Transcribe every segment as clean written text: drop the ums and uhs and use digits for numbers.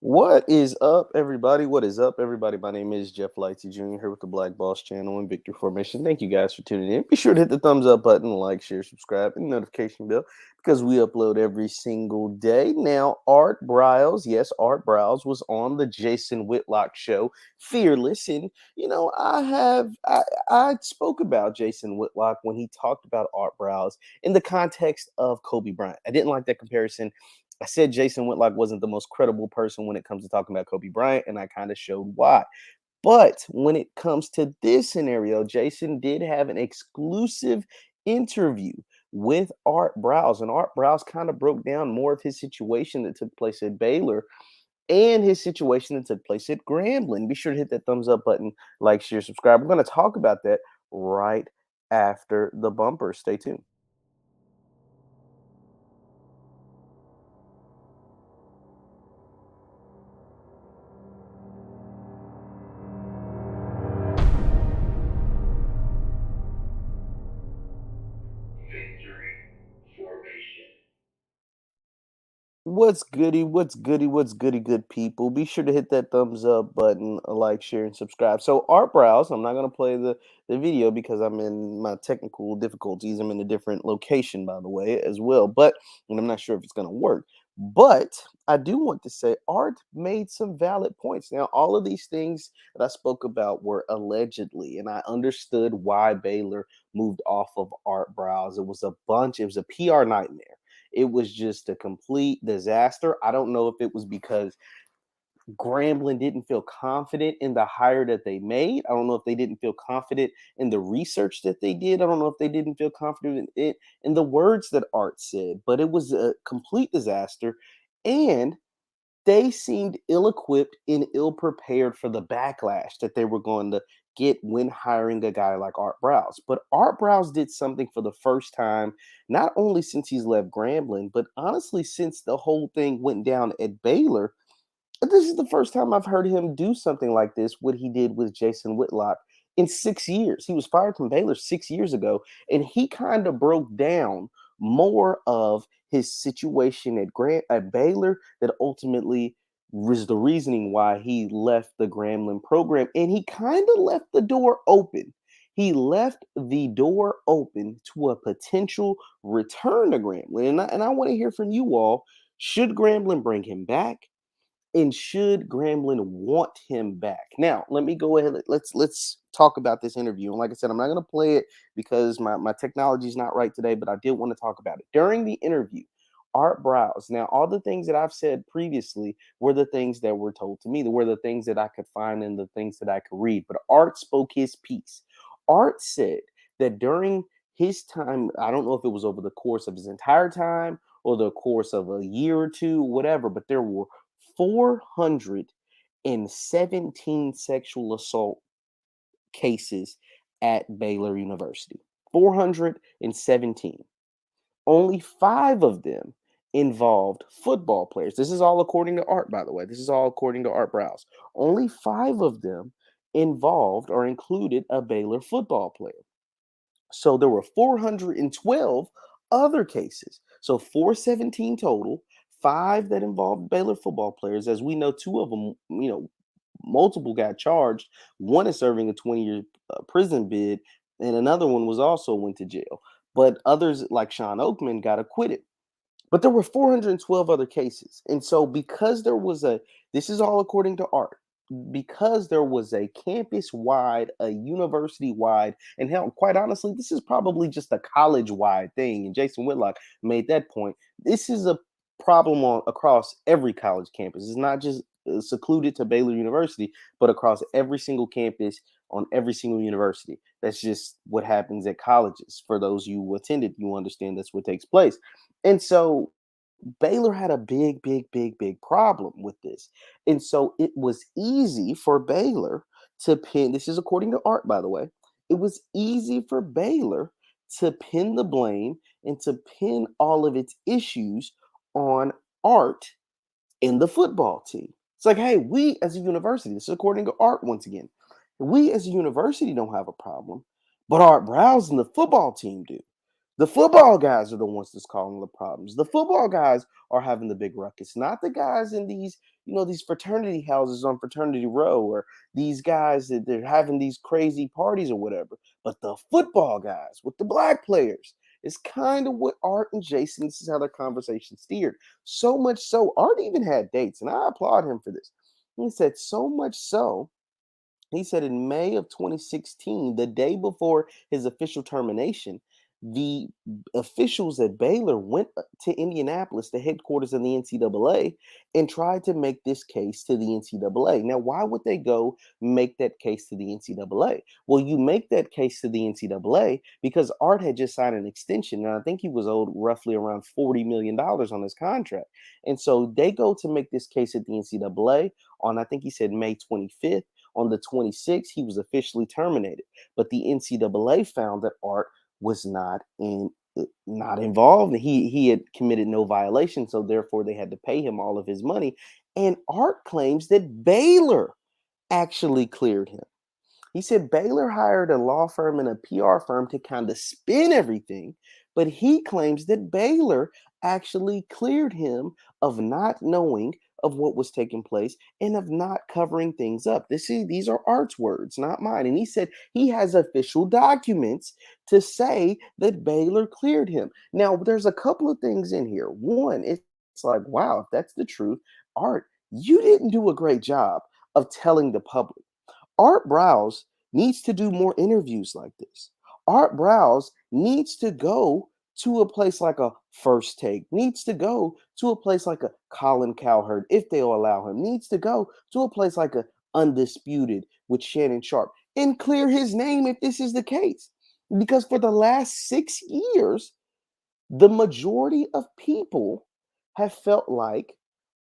What is up, everybody? What is up, everybody? My name is JeffLightsyJr. here with the Black Boss channel and Victory Formation. Thank you guys for tuning in. Be sure to hit the thumbs up button, like, share, subscribe, and notification bell because we upload every single day. Now, Art Briles, yes, Art Briles was on the Jason Whitlock show, Fearless, and I spoke about Jason Whitlock when he talked about Art Briles in the context of Kobe Bryant. I didn't like that comparison. I said Jason Whitlock wasn't the most credible person when it comes to talking about Kobe Bryant, and I kind of showed why. But when it comes to this scenario, Jason did have an exclusive interview with Art Briles, and Art Briles kind of broke down more of his situation that took place at Baylor and his situation that took place at Grambling. Be sure to hit that thumbs up button, like, share, subscribe. We're going to talk about that right after the bumper. Stay tuned. Victory formation. What's goody? What's goody? What's goody, good people? Be sure to hit that thumbs up button, a like, share, and subscribe. So, Art Browse, I'm not going to play the video because I'm in my technical difficulties. I'm in a different location, by the way, as well. And I'm not sure if it's going to work. But I do want to say Art made some valid points. Now, all of these things that I spoke about were allegedly, and I understood why Baylor moved off of Art Browse. It was a PR nightmare. It was just a complete disaster. I don't know if it was because Grambling didn't feel confident in the hire that they made. I don't know if they didn't feel confident in the research that they did. I don't know if they didn't feel confident in the words that Art said, but it was a complete disaster. And they seemed ill-equipped and ill-prepared for the backlash that they were going to get when hiring a guy like Art Browse. But Art Browse did something for the first time, not only since he's left Grambling, but honestly, since the whole thing went down at Baylor. This is the first time I've heard him do something like this, what he did with Jason Whitlock in 6 years. He was fired from Baylor 6 years ago, and he kind of broke down more of his situation at Baylor that ultimately was the reasoning why he left the Grambling program. And he kind of left the door open. He left the door open to a potential return to Grambling. And I want to hear from you all. Should Grambling bring him back? And should Grambling want him back? Now, let me go ahead. Let's talk about this interview. And like I said, I'm not going to play it because my technology is not right today, but I did want to talk about it. During the interview, Art Browse. Now, all the things that I've said previously were the things that were told to me. They were the things that I could find and the things that I could read. But Art spoke his piece. Art said that during his time, I don't know if it was over the course of his entire time or the course of a year or two, whatever, but there were 417 sexual assault cases at Baylor University. 417. Only 5 of them involved football players. This is all according to Art, by the way. This is all according to Art Browse. Only 5 of them involved or included a Baylor football player. So there were 412 other cases. So 417 total, 5 that involved Baylor football players. As we know, 2 of them, multiple got charged. One is serving a 20-year prison bid, and another one was also went to jail. But others, like Sean Oakman, got acquitted. But there were 412 other cases. And so this is all according to Art, because there was a campus wide, a university wide, and hell, quite honestly, this is probably just a college wide thing. And Jason Whitlock made that point. This is a problem across every college campus. It's not just secluded to Baylor University, but across every single campus on every single university. That's just what happens at colleges. For those you who attended, you understand that's what takes place. And so Baylor had a big, big, big, big problem with this. And so it was easy for Baylor to pin, this is according to Art, by the way, it was easy for Baylor to pin the blame and to pin all of its issues on Art and the football team. It's like, hey, we as a university, this is according to Art once again, we as a university don't have a problem, but Art Browse and the football team do. The football guys are the ones that's causing the problems. The football guys are having the big ruckus, not the guys in these, these fraternity houses on Fraternity Row, or these guys that they're having these crazy parties or whatever. But the football guys with the black players is kind of what Art and Jason, this is how their conversation steered. So much so, Art even had dates, and I applaud him for this. He said, so much so, he said in May of 2016, the day before his official termination, the officials at Baylor went to Indianapolis, the headquarters of the NCAA, and tried to make this case to the NCAA. Now, why would they go make that case to the NCAA? Well, you make that case to the NCAA because Art had just signed an extension, and I think he was owed roughly around $40 million on his contract. And so they go to make this case at the NCAA on, I think he said May 25th. On the 26th, he was officially terminated. But the NCAA found that Art was not involved. He had committed no violation, so therefore they had to pay him all of his money. And Art claims that Baylor actually cleared him. He said Baylor hired a law firm and a PR firm to kind of spin everything, but he claims that Baylor actually cleared him of not knowing of what was taking place and of not covering things up. These are Art's words, not mine. And he said he has official documents to say that Baylor cleared him. Now, there's a couple of things in here. One, it's like, wow, if that's the truth, Art, you didn't do a great job of telling the public. Art Briles needs to do more interviews like this. Art Briles needs to go to a place like a First Take, needs to go to a place like a Colin Cowherd, if they'll allow him, needs to go to a place like a Undisputed with Shannon Sharp and clear his name if this is the case. Because for the last 6 years, the majority of people have felt like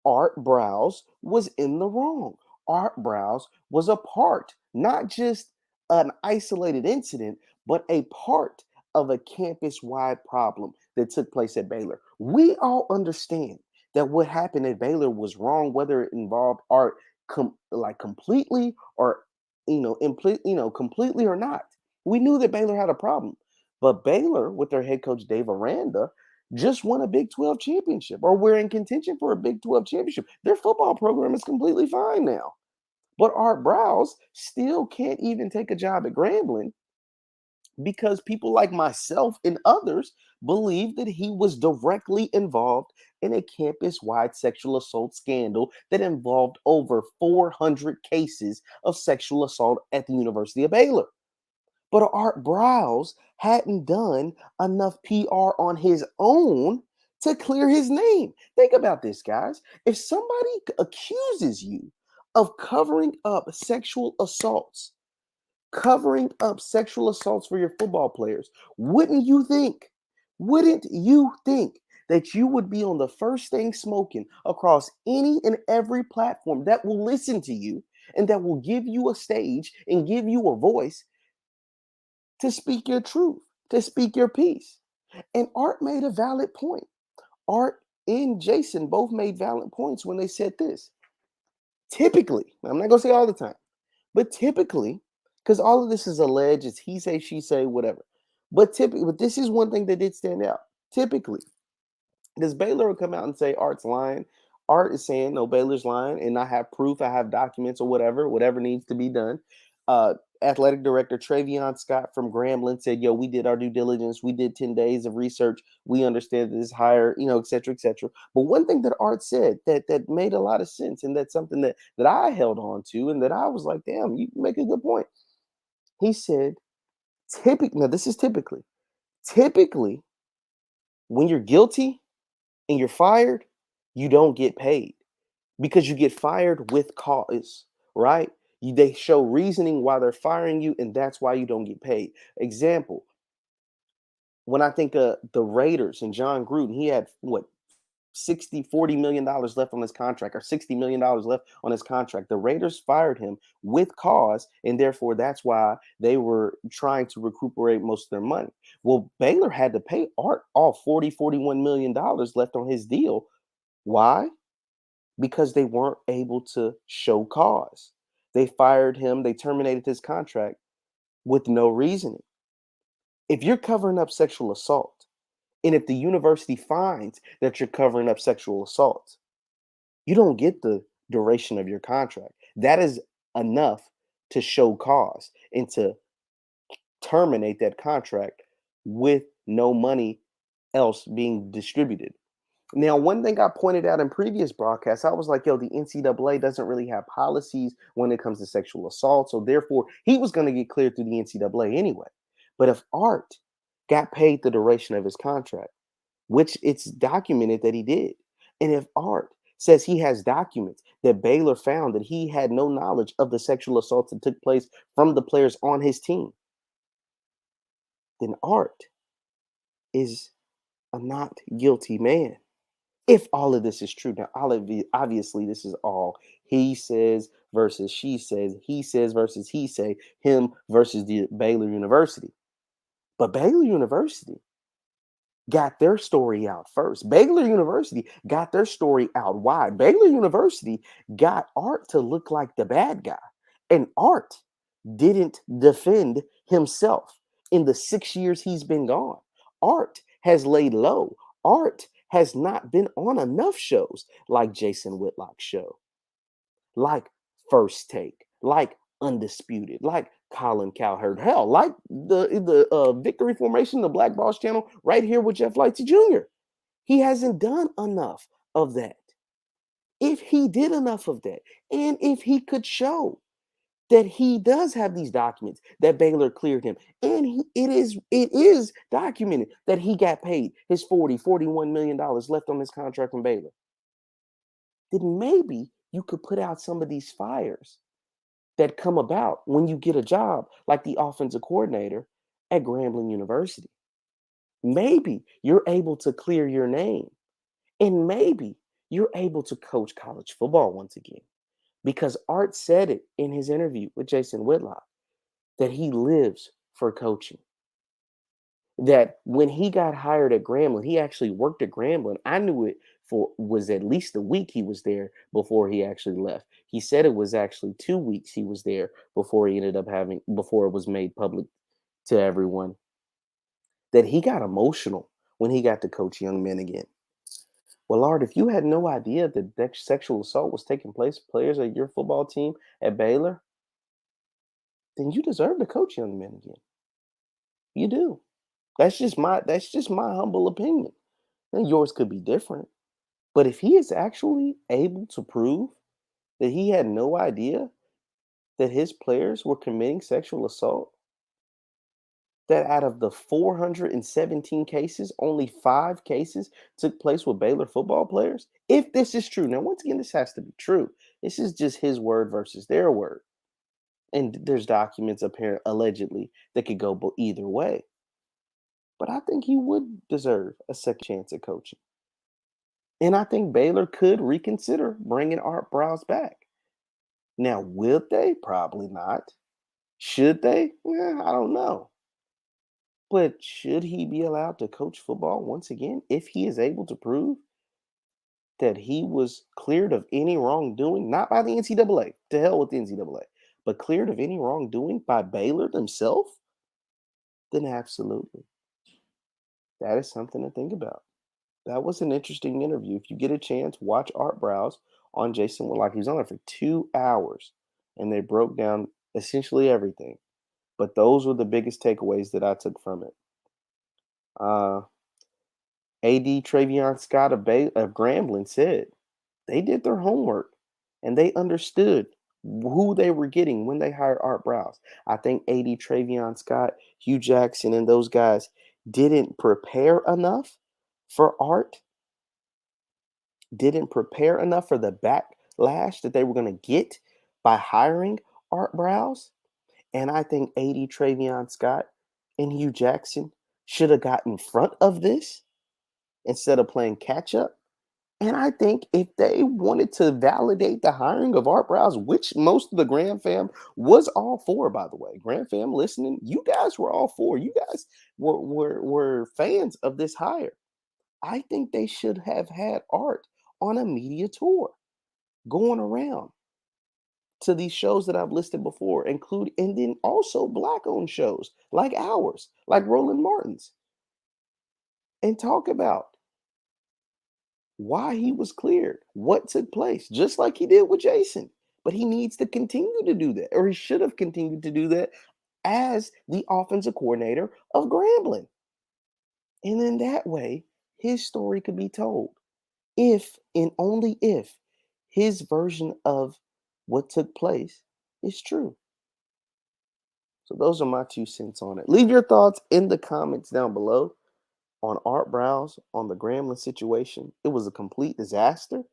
Art Briles was in the wrong. Art Briles was a part, not just an isolated incident, but a part of a campus wide problem that took place at Baylor. We all understand that what happened at Baylor was wrong, whether it involved Art completely or completely or not. We knew that Baylor had a problem, but Baylor, with their head coach Dave Aranda, just won a Big 12 championship, or we're in contention for a Big 12 championship. Their football program is completely fine now. But Art Briles still can't even take a job at Grambling because people like myself and others believe that he was directly involved in a campus-wide sexual assault scandal that involved over 400 cases of sexual assault at the University of Baylor. But Art Briles hadn't done enough PR on his own to clear his name. Think about this, guys. If somebody accuses you of covering up sexual assaults for your football players, wouldn't you think that you would be on the first thing smoking across any and every platform that will listen to you and that will give you a stage and give you a voice to speak your truth, to speak your piece? And Art made a valid point. Art and Jason both made valid points when they said this. Typically, I'm not going to say all the time, but typically, because all of this is alleged, it's he say, she say, whatever. But this is one thing that did stand out. Typically, does Baylor come out and say Art's lying? Art is saying no, Baylor's lying, and I have proof, I have documents, or whatever needs to be done. Uh, Athletic director Travion Scott from Grambling said, "Yo, we did our due diligence. We did 10 days of research. We understand this hire, et cetera, et cetera." But one thing that Art said that made a lot of sense, and that's something that I held on to, and that I was like, "Damn, you make a good point." He said, "Typically, now this is typically when you're guilty and you're fired, you don't get paid because you get fired with cause, right? They show reasoning why they're firing you, and that's why you don't get paid. Example, when I think of the Raiders and John Gruden, he had what, 40 million dollars left on his contract, or $60 million left on his contract. The Raiders fired him with cause, and therefore that's why they were trying to recuperate most of their money. Well, Baylor had to pay Art all $41 million left on his deal. Why? Because they weren't able to show cause. They fired him, they terminated his contract with no reasoning. If you're covering up sexual assault, And if the university finds that you're covering up sexual assaults, you don't get the duration of your contract. That is enough to show cause and to terminate that contract with no money else being distributed. Now, one thing I pointed out in previous broadcasts, I was like, yo, the NCAA doesn't really have policies when it comes to sexual assault. So therefore, he was going to get cleared through the NCAA anyway. But if Art got paid the duration of his contract, which it's documented that he did, and if Art says he has documents that Baylor found that he had no knowledge of the sexual assaults that took place from the players on his team, then Art is a not guilty man. If all of this is true, now obviously this is all he says versus she says, he says versus he say, him versus the Baylor University. But Baylor University got their story out first. Baylor University got their story out wide. Baylor University got Art to look like the bad guy, and Art didn't defend himself in the 6 years he's been gone. Art has laid low. Art has not been on enough shows like Jason Whitlock's show, like First Take, like Undisputed, like Colin Cowherd, hell, like the Victory Formation, the Black Boss channel, right here with JeffLightsyJr. He hasn't done enough of that. If he did enough of that, and if he could show that he does have these documents that Baylor cleared him, and it is documented that he got paid his $41 million left on his contract from Baylor, then maybe you could put out some of these fires that come about when you get a job like the offensive coordinator at Grambling University. Maybe you're able to clear your name, and maybe you're able to coach college football once again. Because Art said it in his interview with Jason Whitlock that he lives for coaching. That when he got hired at Grambling, he actually worked at Grambling. I knew it for was at least a week he was there before he actually left. He said it was actually 2 weeks he was there before he ended up before it was made public to everyone. That he got emotional when he got to coach young men again. Well, Art, if you had no idea that sexual assault was taking place, players of your football team at Baylor, then you deserve to coach young men again. You do. That's just my humble opinion. And yours could be different. But if he is actually able to prove that he had no idea that his players were committing sexual assault, that out of the 417 cases, only 5 cases took place with Baylor football players, if this is true, now once again, this has to be true. This is just his word versus their word. And there's documents apparent allegedly that could go either way. But I think he would deserve a second chance at coaching. And I think Baylor could reconsider bringing Art Briles back. Now, will they? Probably not. Should they? I don't know. But should he be allowed to coach football once again if he is able to prove that he was cleared of any wrongdoing, not by the NCAA, to hell with the NCAA, but cleared of any wrongdoing by Baylor themselves? Then absolutely. That is something to think about. That was an interesting interview. If you get a chance, watch Art Briles on Jason Whitlock. He was on there for 2 hours and they broke down essentially everything. But those were the biggest takeaways that I took from it. AD Travion Scott of Grambling said they did their homework and they understood who they were getting when they hired Art Briles. I think AD Travion Scott, Hugh Jackson, and those guys didn't prepare enough for Art, didn't prepare enough for the backlash that they were going to get by hiring Art Briles. And I think AD Travion Scott and Hugh Jackson should have got in front of this instead of playing catch up. And I think if they wanted to validate the hiring of Art Briles, which most of the Graham fam was all for, by the way, Graham fam listening, you guys were all for. You guys were fans of this hire. I think they should have had Art on a media tour, going around to these shows that I've listed before, and then also black-owned shows like ours, like Roland Martin's. and talk about why he was cleared, what took place, just like he did with Jason. But he needs to continue to do that, or he should have continued to do that as the offensive coordinator of Grambling. And in that way, his story could be told. If and only if his version of what took place is true. So those are my 2 cents on it. Leave your thoughts in the comments down below on Art Briles, on the Grambling situation. It was a complete disaster.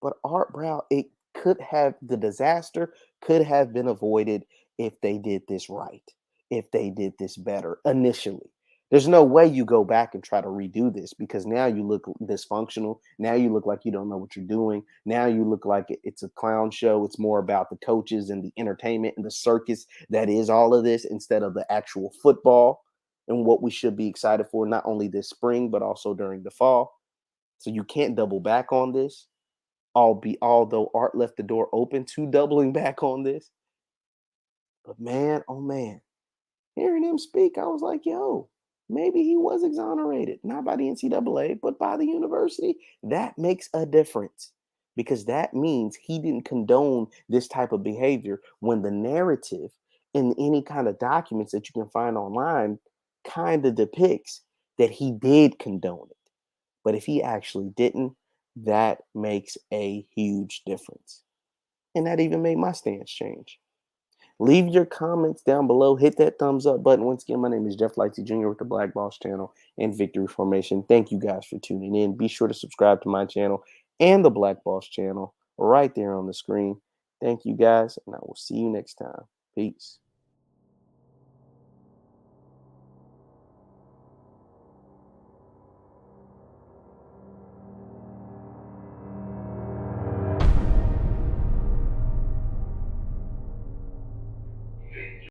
But Art Brown, the disaster could have been avoided if they did this right, if they did this better initially. There's no way you go back and try to redo this because now you look dysfunctional. Now you look like you don't know what you're doing. Now you look like it's a clown show. It's more about the coaches and the entertainment and the circus that is all of this instead of the actual football and what we should be excited for, not only this spring, but also during the fall. So you can't double back on this although Art left the door open to doubling back on this. But man, oh man, hearing him speak, I was like, yo, maybe he was exonerated, not by the NCAA, but by the university. That makes a difference because that means he didn't condone this type of behavior when the narrative in any kind of documents that you can find online kind of depicts that he did condone it. But if he actually didn't, that makes a huge difference. And that even made my stance change. Leave your comments down below. Hit that thumbs up button. Once again, my name is JeffLightsyJr with the Black Boss channel and Victory Formation. Thank you guys for tuning in. Be sure to subscribe to my channel and the Black Boss channel right there on the screen. Thank you guys, and I will see you next time. Peace.